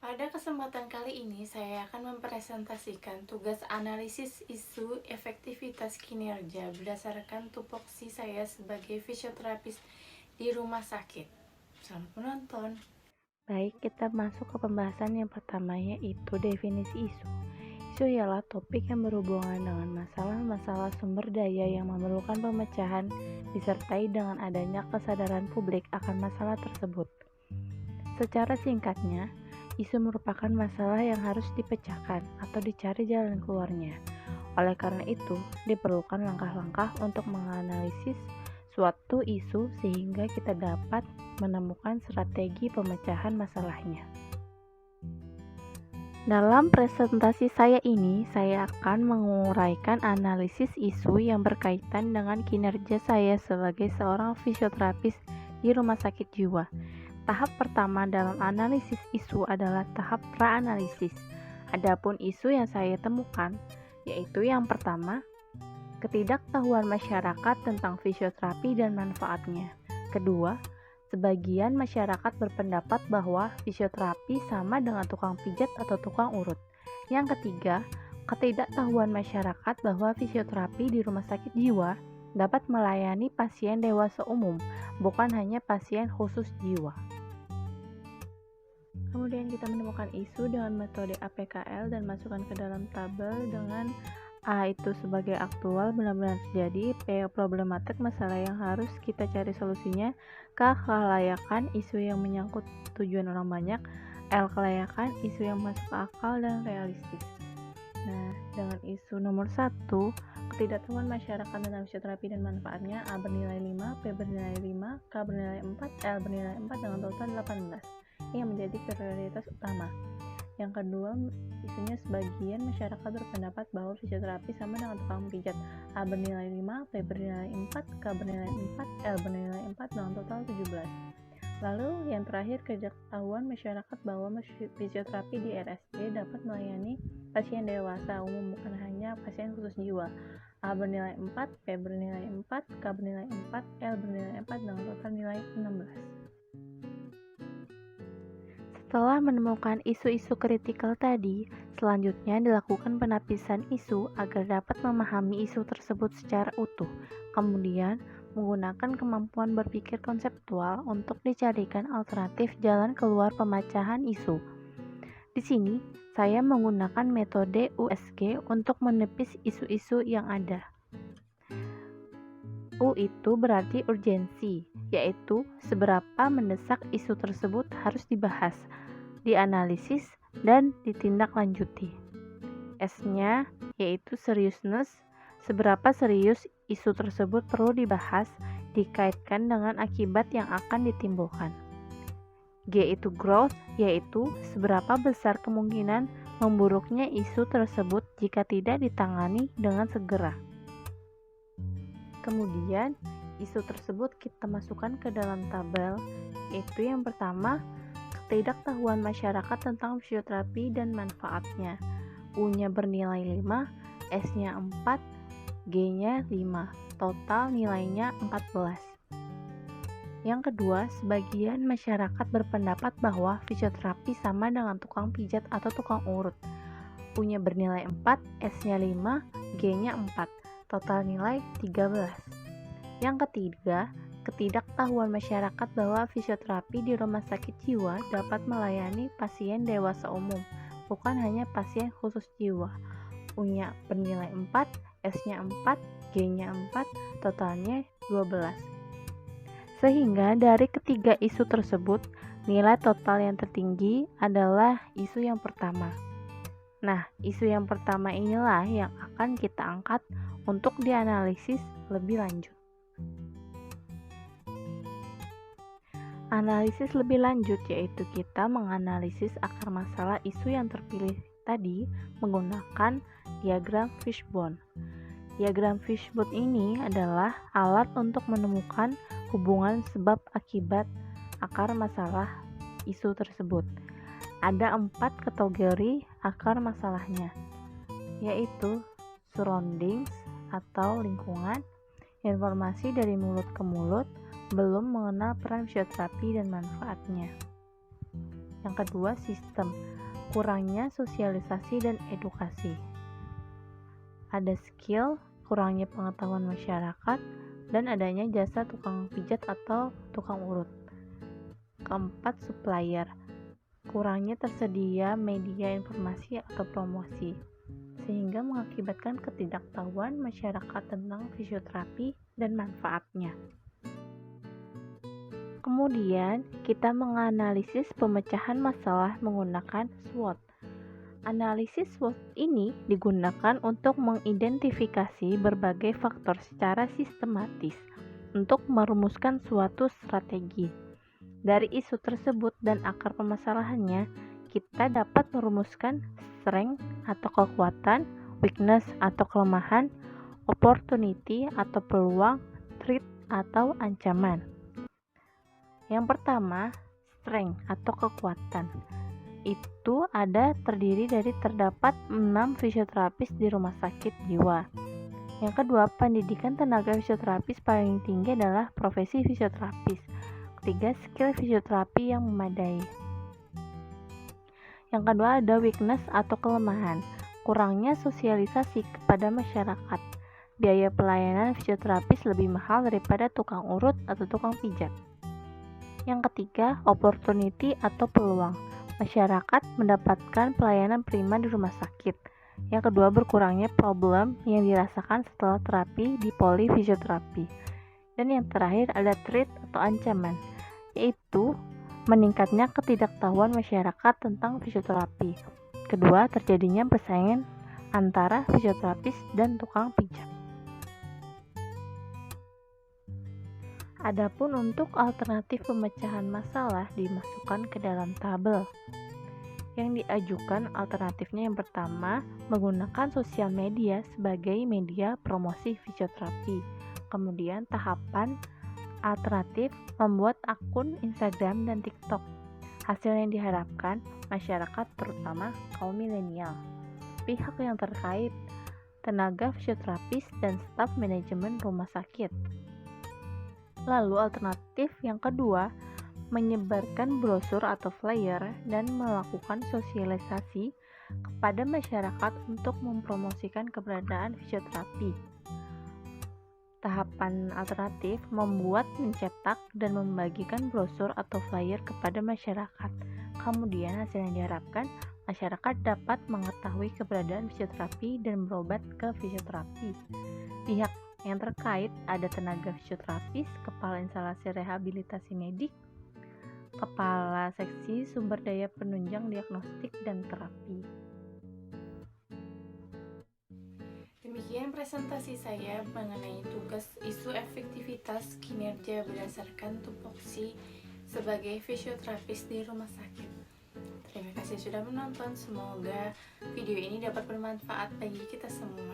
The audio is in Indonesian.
Pada kesempatan kali ini, saya akan mempresentasikan tugas analisis isu efektivitas kinerja berdasarkan tupoksi saya sebagai fisioterapis di rumah sakit. Selamat menonton. Baik, kita masuk ke pembahasan yang pertama, yaitu definisi isu. Isu ialah topik yang berhubungan dengan masalah-masalah sumber daya yang memerlukan pemecahan, disertai dengan adanya kesadaran publik akan masalah tersebut. Secara singkatnya, isu merupakan masalah yang harus dipecahkan atau dicari jalan keluarnya. Oleh karena itu, diperlukan langkah-langkah untuk menganalisis suatu isu sehingga kita dapat menemukan strategi pemecahan masalahnya. Dalam presentasi saya ini, saya akan menguraikan analisis isu yang berkaitan dengan kinerja saya sebagai seorang fisioterapis di rumah sakit jiwa. Tahap pertama dalam analisis isu adalah tahap pra-analisis. Adapun isu yang saya temukan, yaitu yang pertama, ketidaktahuan masyarakat tentang fisioterapi dan manfaatnya. Kedua, sebagian masyarakat berpendapat bahwa fisioterapi sama dengan tukang pijat atau tukang urut. Yang ketiga, ketidaktahuan masyarakat bahwa fisioterapi di rumah sakit jiwa dapat melayani pasien dewasa umum, bukan hanya pasien khusus jiwa. Kemudian kita menemukan isu dengan metode APKL dan masukkan ke dalam tabel dengan A itu sebagai aktual benar-benar terjadi, P problematik masalah yang harus kita cari solusinya, K kelayakan isu yang menyangkut tujuan orang banyak, L kelayakan isu yang masuk akal dan realistis. Nah, dengan isu nomor 1, ketidaktahuan masyarakat tentang fisioterapi dan manfaatnya, A bernilai 5, P bernilai 5, K bernilai 4, L bernilai 4 dengan total 18. Yang menjadi prioritas utama. Yang kedua, isunya sebagian masyarakat berpendapat bahwa fisioterapi sama dengan tukang pijat. A bernilai 5, P bernilai 4, K bernilai 4, L bernilai 4 dengan total 17. Lalu yang terakhir, ketidaktahuan masyarakat bahwa fisioterapi di RSJ dapat melayani pasien dewasa umum bukan hanya pasien khusus jiwa. A bernilai 4, P bernilai 4, K bernilai 4, L bernilai 4 dengan total nilai 16. Setelah menemukan isu-isu kritikal tadi, selanjutnya dilakukan penapisan isu agar dapat memahami isu tersebut secara utuh. Kemudian, menggunakan kemampuan berpikir konseptual untuk dicarikan alternatif jalan keluar pemecahan isu. Di sini, saya menggunakan metode USG untuk menepis isu-isu yang ada. U itu berarti urgensi, yaitu seberapa mendesak isu tersebut harus dibahas, dianalisis, dan ditindaklanjuti. S-nya yaitu seriousness, seberapa serius isu tersebut perlu dibahas, dikaitkan dengan akibat yang akan ditimbulkan. G itu growth, yaitu seberapa besar kemungkinan memburuknya isu tersebut jika tidak ditangani dengan segera. Kemudian, isu tersebut kita masukkan ke dalam tabel, yaitu yang pertama, ketidaktahuan masyarakat tentang fisioterapi dan manfaatnya. U-nya bernilai 5, S-nya 4, G-nya 5, total nilainya 14. Yang kedua, sebagian masyarakat berpendapat bahwa fisioterapi sama dengan tukang pijat atau tukang urut. U-nya bernilai 4, S-nya 5, G-nya 4, total nilai 13. Yang ketiga, ketidaktahuan masyarakat bahwa fisioterapi di rumah sakit jiwa dapat melayani pasien dewasa umum, bukan hanya pasien khusus jiwa. U-nya bernilai 4, S-nya 4, G-nya 4, totalnya 12. Sehingga dari ketiga isu tersebut, nilai total yang tertinggi adalah isu yang pertama. Nah, isu yang pertama inilah yang akan kita angkat untuk dianalisis lebih lanjut. Analisis lebih lanjut yaitu kita menganalisis akar masalah isu yang terpilih tadi menggunakan diagram fishbone. Diagram fishbone ini adalah alat untuk menemukan hubungan sebab akibat akar masalah isu tersebut. Ada 4 kategori akar masalahnya, yaitu surroundings atau lingkungan, informasi dari mulut ke mulut, belum mengenal peran fisioterapi dan manfaatnya. Yang kedua, sistem, kurangnya sosialisasi dan edukasi. Ada skill, kurangnya pengetahuan masyarakat, dan adanya jasa tukang pijat atau tukang urut. Keempat, supplier, kurangnya tersedia media informasi atau promosi, sehingga mengakibatkan ketidaktahuan masyarakat tentang fisioterapi dan manfaatnya. Kemudian, kita menganalisis pemecahan masalah menggunakan SWOT. Analisis SWOT ini digunakan untuk mengidentifikasi berbagai faktor secara sistematis untuk merumuskan suatu strategi. Dari isu tersebut dan akar permasalahannya, kita dapat merumuskan strength atau kekuatan, weakness atau kelemahan, opportunity atau peluang, threat atau ancaman. Yang pertama, strength atau kekuatan. Itu terdiri dari terdapat 6 fisioterapis di rumah sakit jiwa. Yang kedua, pendidikan tenaga fisioterapis paling tinggi adalah profesi fisioterapis. Ketiga, skill fisioterapi yang memadai. Yang kedua ada weakness atau kelemahan, kurangnya sosialisasi kepada masyarakat. Biaya pelayanan fisioterapis lebih mahal daripada tukang urut atau tukang pijat. Yang ketiga, opportunity atau peluang. Masyarakat mendapatkan pelayanan prima di rumah sakit. Yang kedua, berkurangnya problem yang dirasakan setelah terapi di polifisioterapi. Dan yang terakhir ada threat atau ancaman, yaitu meningkatnya ketidaktahuan masyarakat tentang fisioterapi. Kedua, terjadinya persaingan antara fisioterapis dan tukang pijat. Adapun untuk alternatif pemecahan masalah dimasukkan ke dalam tabel. Yang diajukan alternatifnya yang pertama, menggunakan sosial media sebagai media promosi fisioterapi. Kemudian tahapan alternatif, membuat akun Instagram dan TikTok. Hasil yang diharapkan masyarakat terutama kaum milenial. Pihak yang terkait, tenaga fisioterapis dan staf manajemen rumah sakit. Lalu alternatif yang kedua, menyebarkan brosur atau flyer dan melakukan sosialisasi kepada masyarakat untuk mempromosikan keberadaan fisioterapi. Tahapan alternatif, membuat, mencetak, dan membagikan brosur atau flyer kepada masyarakat. Kemudian hasil yang diharapkan, masyarakat dapat mengetahui keberadaan fisioterapi dan berobat ke fisioterapi. Pihak yang terkait ada tenaga fisioterapis, kepala instalasi rehabilitasi medik, kepala seksi sumber daya penunjang diagnostik dan terapi. Demikian presentasi saya mengenai tugas isu efektivitas kinerja berdasarkan tupoksi sebagai fisioterapis di rumah sakit. Terima kasih sudah menonton, semoga video ini dapat bermanfaat bagi kita semua.